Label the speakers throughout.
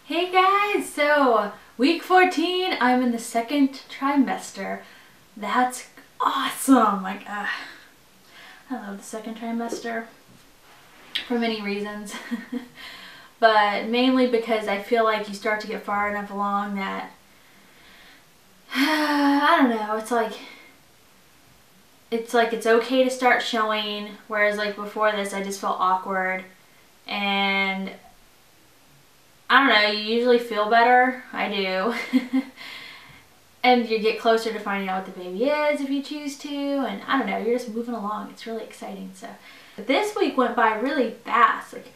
Speaker 1: Hey guys, so week 14, I'm in the second trimester. That's awesome. I love the second trimester for many reasons. But mainly because I feel like you start to get far enough along that I don't know, it's okay to start showing, whereas like before this I just felt awkward. And I don't know, you usually feel better. I do. And you get closer to finding out what the baby is if you choose to, and I don't know, you're just moving along. It's really exciting. So but this week went by really fast, like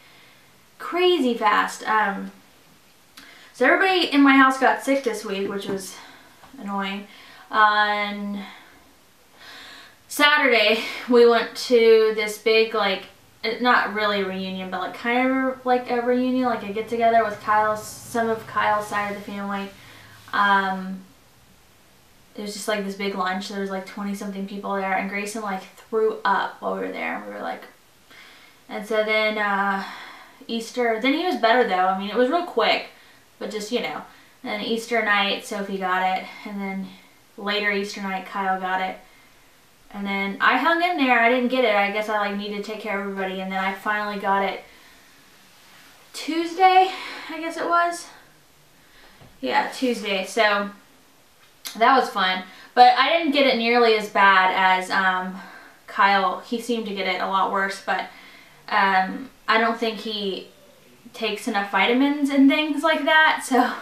Speaker 1: crazy fast. So everybody in my house got sick this week, which was annoying. On Saturday we went to this big, like, not really a reunion, but like kind of like a reunion, like a get together with some of Kyle's side of the family. It was just like this big lunch. There was like 20 something people there, and Grayson like threw up while we were there. We were like, and so then Easter, then he was better though. I mean, it was real quick, but just, you know. And Easter night, Sophie got it, and then later Easter night, Kyle got it. And then I hung in there. I didn't get it. I guess I like needed to take care of everybody. And then I finally got it Tuesday, I guess it was. Yeah, Tuesday. So that was fun. But I didn't get it nearly as bad as Kyle. He seemed to get it a lot worse. But I don't think he takes enough vitamins and things like that. So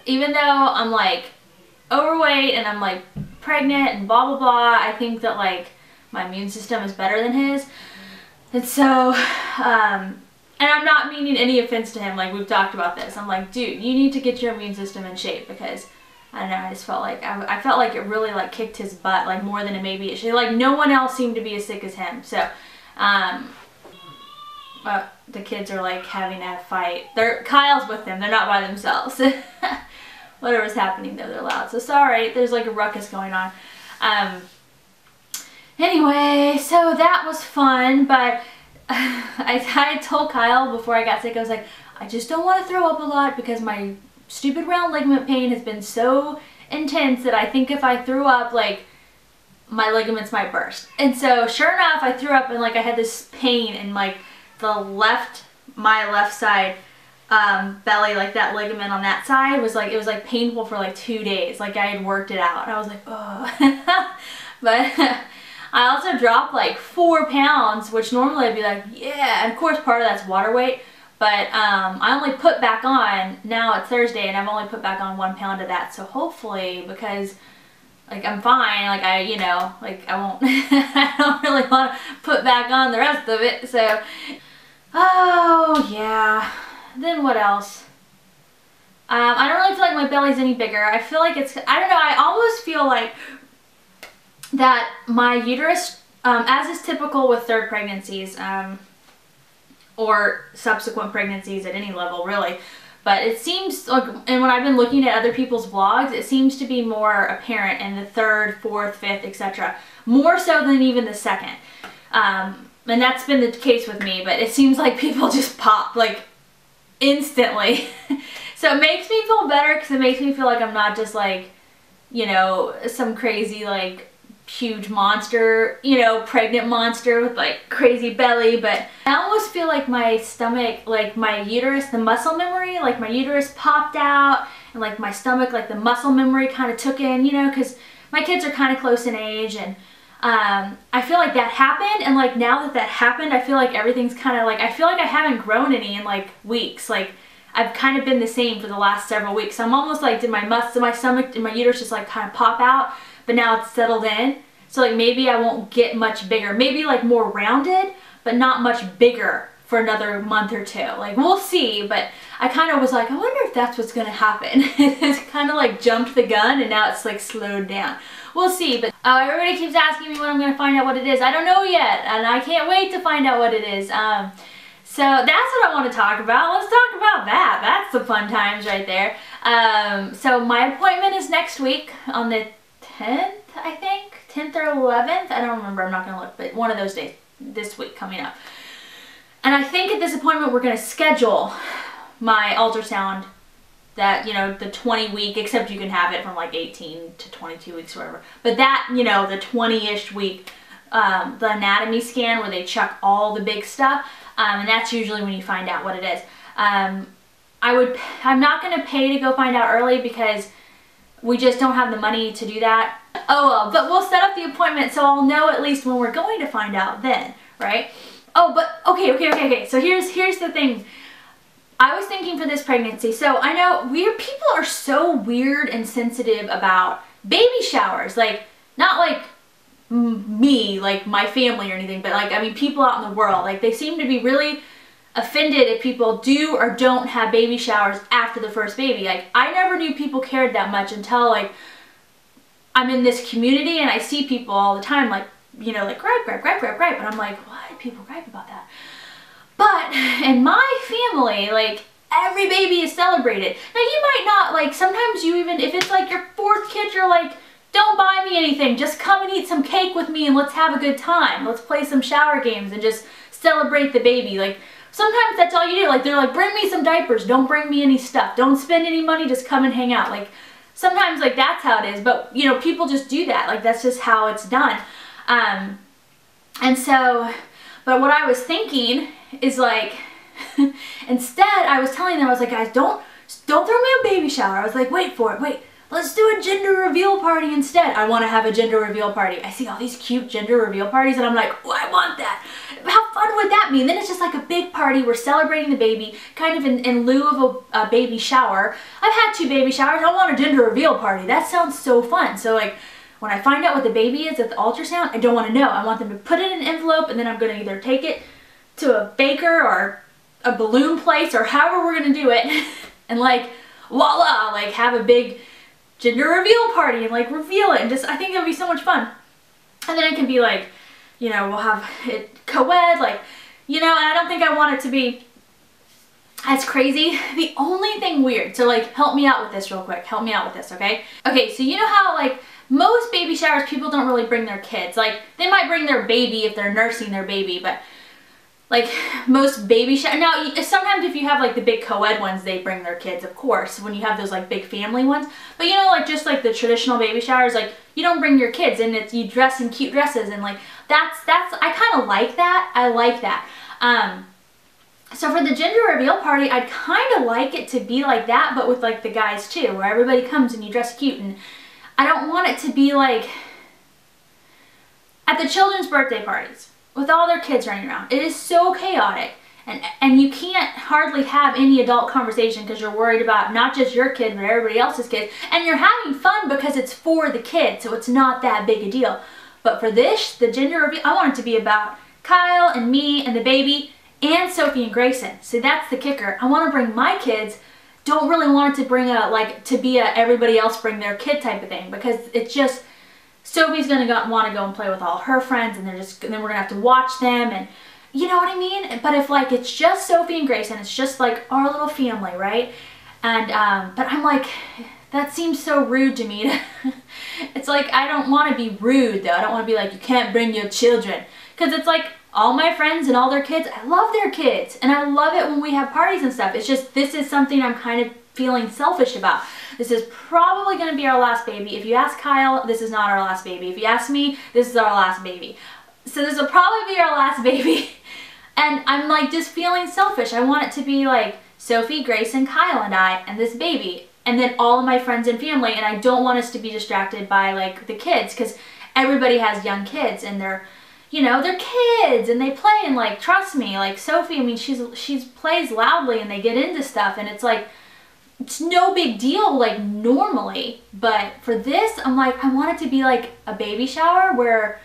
Speaker 1: even though I'm like overweight and I'm like pregnant and blah blah blah, I think that like my immune system is better than his. And so and I'm not meaning any offense to him, like we've talked about this. I'm like, dude, you need to get your immune system in shape, because I don't know, I just felt like I felt like it really like kicked his butt, like more than it maybe it should. Like no one else seemed to be as sick as him. So the kids are like having a fight. Kyle's with them, they're not by themselves. Whatever's happening though, they're loud. So sorry, there's like a ruckus going on. Anyway, so that was fun, but I told Kyle before I got sick, I was like, I just don't want to throw up a lot because my stupid round ligament pain has been so intense that I think if I threw up, like, my ligaments might burst. And so sure enough, I threw up and like I had this pain in like my left side belly, like that ligament on that side was like, it was like painful for like 2 days. Like I had worked it out. I was like, oh. But I also dropped like 4 pounds, which normally I'd be like, yeah. And of course part of that's water weight. But I only put back on, now it's Thursday, and I've only put back on 1 pound of that. So hopefully, because like I'm fine, like I won't, I don't really want to put back on the rest of it. So, oh yeah. Then what else? I don't really feel like my belly's any bigger. I feel like it's, I don't know, I almost feel like that my uterus, as is typical with third pregnancies, or subsequent pregnancies at any level really, but it seems like, and when I've been looking at other people's vlogs, it seems to be more apparent in the third, fourth, fifth, etc. More so than even the second. And that's been the case with me, but it seems like people just pop like instantly. So it makes me feel better, because it makes me feel like I'm not just like, you know, some crazy like huge monster, you know, pregnant monster with like crazy belly. But I almost feel like my stomach, like my uterus, the muscle memory, like my uterus popped out, and like my stomach, like the muscle memory kind of took in, you know, because my kids are kind of close in age. And I feel like that happened, and like now that that happened, I feel like everything's kind of like, I feel like I haven't grown any in like weeks. Like I've kind of been the same for the last several weeks. So I'm almost like, did my stomach and my uterus just like kind of pop out, but now it's settled in. So like maybe I won't get much bigger, maybe like more rounded, but not much bigger for another month or two. Like we'll see, but I kind of was like, I wonder if that's what's gonna happen. It's kind of like jumped the gun, and now it's like slowed down. We'll see. But everybody keeps asking me when I'm gonna find out what it is. I don't know yet, and I can't wait to find out what it is. So that's what I want to talk about. Let's talk about that. That's the fun times right there. So my appointment is next week on the 10th, I think. 10th or 11th. I don't remember. I'm not going to look, but one of those days this week coming up. And I think at this appointment we're going to schedule my ultrasound, that, you know, the 20-week, except you can have it from like 18 to 22 weeks or whatever. But that, you know, the 20-ish week, the anatomy scan where they check all the big stuff, and that's usually when you find out what it is. I'm not going to pay to go find out early because we just don't have the money to do that. Oh well, but we'll set up the appointment so I'll know at least when we're going to find out then, right? Oh, but okay. So here's the thing. I was thinking for this pregnancy, so I know people are so weird and sensitive about baby showers. Like, not like me, like my family or anything, but like, I mean, people out in the world, like they seem to be really offended if people do or don't have baby showers after the first baby. Like, I never knew people cared that much until like I'm in this community and I see people all the time like, you know, like gripe, and I'm like, why do people gripe about that? But in my family, like, every baby is celebrated. Now, you might not, like, sometimes you even, if it's like your 4th kid, you're like, don't buy me anything, just come and eat some cake with me and let's have a good time. Let's play some shower games and just celebrate the baby. Like, sometimes that's all you do. Like, they're like, bring me some diapers, don't bring me any stuff, don't spend any money, just come and hang out. Like, sometimes, like, that's how it is, but, you know, people just do that. Like, that's just how it's done. And so, but what I was thinking is like, instead I was telling them, I was like, guys, don't throw me a baby shower. I was like, wait, let's do a gender reveal party instead. I want to have a gender reveal party. I see all these cute gender reveal parties and I'm like, oh, I want that. How fun would that be? And then it's just like a big party. We're celebrating the baby, kind of in lieu of a baby shower. I've had 2 baby showers. I want a gender reveal party. That sounds so fun. So like, when I find out what the baby is at the ultrasound, I don't want to know. I want them to put it in an envelope and then I'm going to either take it to a baker or a balloon place or however we're going to do it and like, voila, like have a big gender reveal party and like reveal it, and just, I think it'll be so much fun. And then it can be like, you know, we'll have it co-ed, like, you know, and I don't think I want it to be as crazy. The only thing weird, so like, help me out with this real quick, help me out with this, okay? Okay, so you know how like, most baby showers, people don't really bring their kids. Like, they might bring their baby if they're nursing their baby, but like most baby showers, now sometimes if you have like the big co-ed ones, they bring their kids, of course, when you have those like big family ones. But you know, like just like the traditional baby showers, like you don't bring your kids and it's, you dress in cute dresses and like, that's, I kind of like that. I like that. So for the gender reveal party, I'd kind of like it to be like that, but with like the guys too, where everybody comes and you dress cute. And I don't want it to be like at the children's birthday parties with all their kids running around. It is so chaotic, and you can't hardly have any adult conversation because you're worried about not just your kid but everybody else's kids, and you're having fun because it's for the kids, so it's not that big a deal. But for this, the gender reveal, I want it to be about Kyle and me and the baby and Sophie and Grayson. So that's the kicker. I want to bring my kids. Don't really want it to bring to be a everybody else bring their kid type of thing, because it's just, Sophie's gonna want to go and play with all her friends, and then we're gonna have to watch them, and you know what I mean? But if like it's just Sophie and Grayson, it's just like our little family, right? And but I'm like, that seems so rude to me. It's like, I don't want to be rude though. I don't want to be like, you can't bring your children, because it's like, all my friends and all their kids, I love their kids, and I love it when we have parties and stuff. It's just, this is something I'm kind of feeling selfish about. This is probably going to be our last baby. If you ask Kyle, this is not our last baby. If you ask me, this is our last baby. So this will probably be our last baby. And I'm like just feeling selfish. I want it to be like Sophie, Grayson, Kyle, and I, and this baby. And then all of my friends and family. And I don't want us to be distracted by like the kids, because everybody has young kids and they're, you know, they're kids and they play, and like, trust me, like Sophie, I mean, she's plays loudly and they get into stuff, and it's like, it's no big deal like normally. But for this, I'm like, I want it to be like a baby shower where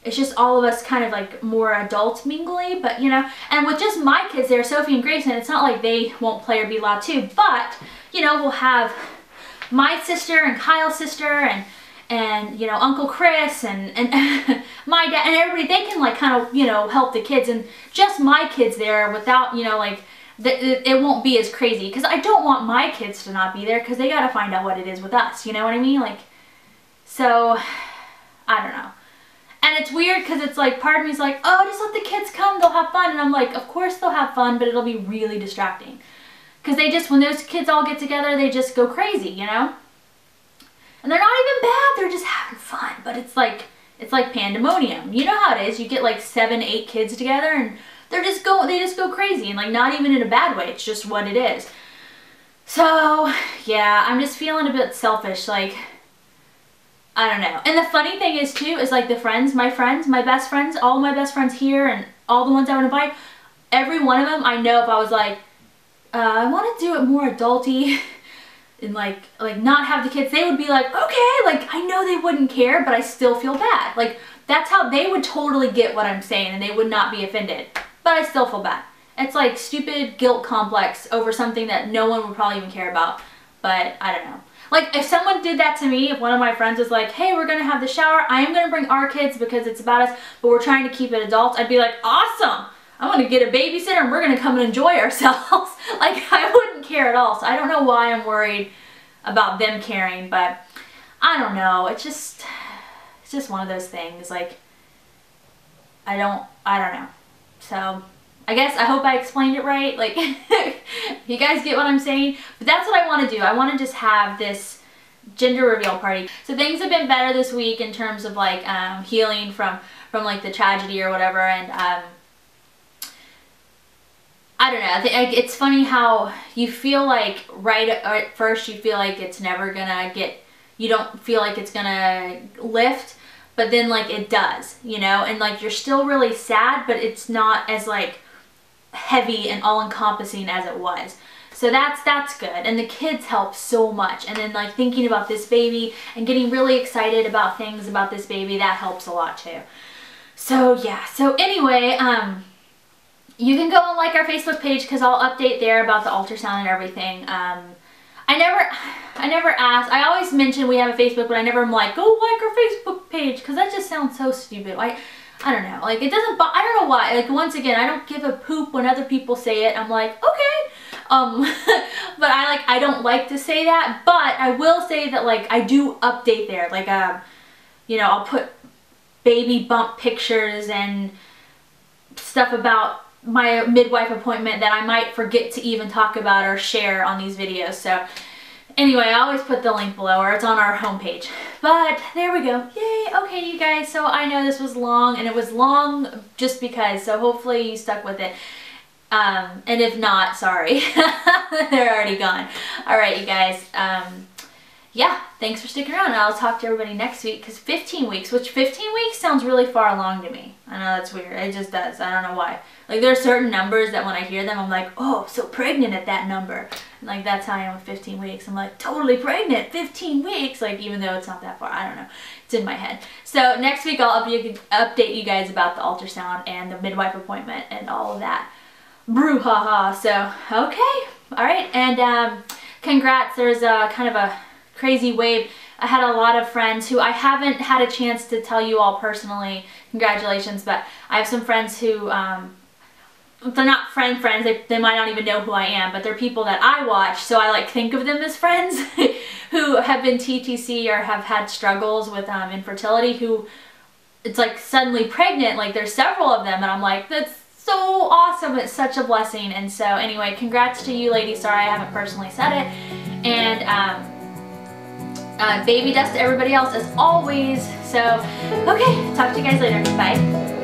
Speaker 1: it's just all of us kind of like more adult mingly, but you know, and with just my kids there, Sophie and Grayson, it's not like they won't play or be loud too, but you know, we'll have my sister and Kyle's sister and you know, Uncle Chris and my dad and everybody. They can like kind of, you know, help the kids, and just my kids there without, you know, like it won't be as crazy, because I don't want my kids to not be there, because they got to find out what it is with us, you know what I mean? Like, so I don't know. And it's weird because it's like, part of me is like, oh, just let the kids come, they'll have fun. And I'm like, of course they'll have fun, but it'll be really distracting. Because they just, when those kids all get together, they just go crazy, you know? And they're not even bad, they're just having fun. But it's like pandemonium. You know how it is, you get like 7, 8 kids together and they just go crazy, and like not even in a bad way, it's just what it is. So yeah, I'm just feeling a bit selfish, like, I don't know. And the funny thing is too, is like my best friends, all my best friends here and all the ones I would invite, every one of them, I know if I was like, I want to do it more adulty and like not have the kids, they would be like, okay, like I know they wouldn't care, but I still feel bad. Like that's how they would totally get what I'm saying and they would not be offended, but I still feel bad. It's like stupid guilt complex over something that no one would probably even care about, but I don't know. Like if someone did that to me, if one of my friends was like, hey, we're gonna have the shower, I am gonna bring our kids because it's about us, but we're trying to keep it adults, I'd be like, awesome, I'm gonna get a babysitter and we're gonna come and enjoy ourselves. Like I wouldn't care at all, so I don't know why I'm worried about them caring, but I don't know, it's just one of those things, like I don't know. So I guess I hope I explained it right. Like, you guys get what I'm saying? But that's what I want to do. I want to just have this gender reveal party. So things have been better this week in terms of like healing from like the tragedy or whatever. And I don't know. I think it's funny how you feel like right at first you feel like it's never gonna you don't feel like it's gonna lift, but then like it does, you know, and like you're still really sad, but it's not as like heavy and all-encompassing as it was. So that's good, and the kids help so much, and then like thinking about this baby and getting really excited about things about this baby, that helps a lot too. So yeah, so anyway, you can go and like our Facebook page because I'll update there about the ultrasound and everything. I never ask. I always mention we have a Facebook, but I never am like, go like our Facebook page, because that just sounds so stupid. I don't know, like it doesn't, I don't know why, like once again, I don't give a poop when other people say it. I'm like, okay, but I don't like to say that, but I will say that like I do update there, like you know, I'll put baby bump pictures and stuff about my midwife appointment that I might forget to even talk about or share on these videos. So anyway, I always put the link below, or it's on our homepage. But there we go. Yay! Okay, you guys, so I know this was long, and it was long just because, so hopefully you stuck with it. And if not, sorry. They're already gone. Alright, you guys. Yeah, thanks for sticking around, and I'll talk to everybody next week, because 15 weeks, which 15 weeks sounds really far along to me. I know that's weird. It just does. I don't know why. Like, there are certain numbers that when I hear them, I'm like, oh, so pregnant at that number. And like, that's how I am with 15 weeks. I'm like, totally pregnant, 15 weeks. Like, even though it's not that far. I don't know. It's in my head. So next week, I'll update you guys about the ultrasound and the midwife appointment and all of that. Brouhaha. So, okay. All right. And congrats. There's a kind of a crazy wave. I had a lot of friends who I haven't had a chance to tell you all personally, congratulations, but I have some friends who, they're not friends, they might not even know who I am, but they're people that I watch, so I like think of them as friends who have been TTC or have had struggles with infertility, who it's like suddenly pregnant, like there's several of them, and I'm like, that's so awesome, it's such a blessing. And so anyway, congrats to you ladies. Sorry I haven't personally said it. And baby dust to everybody else as always. So, okay, talk to you guys later. Bye.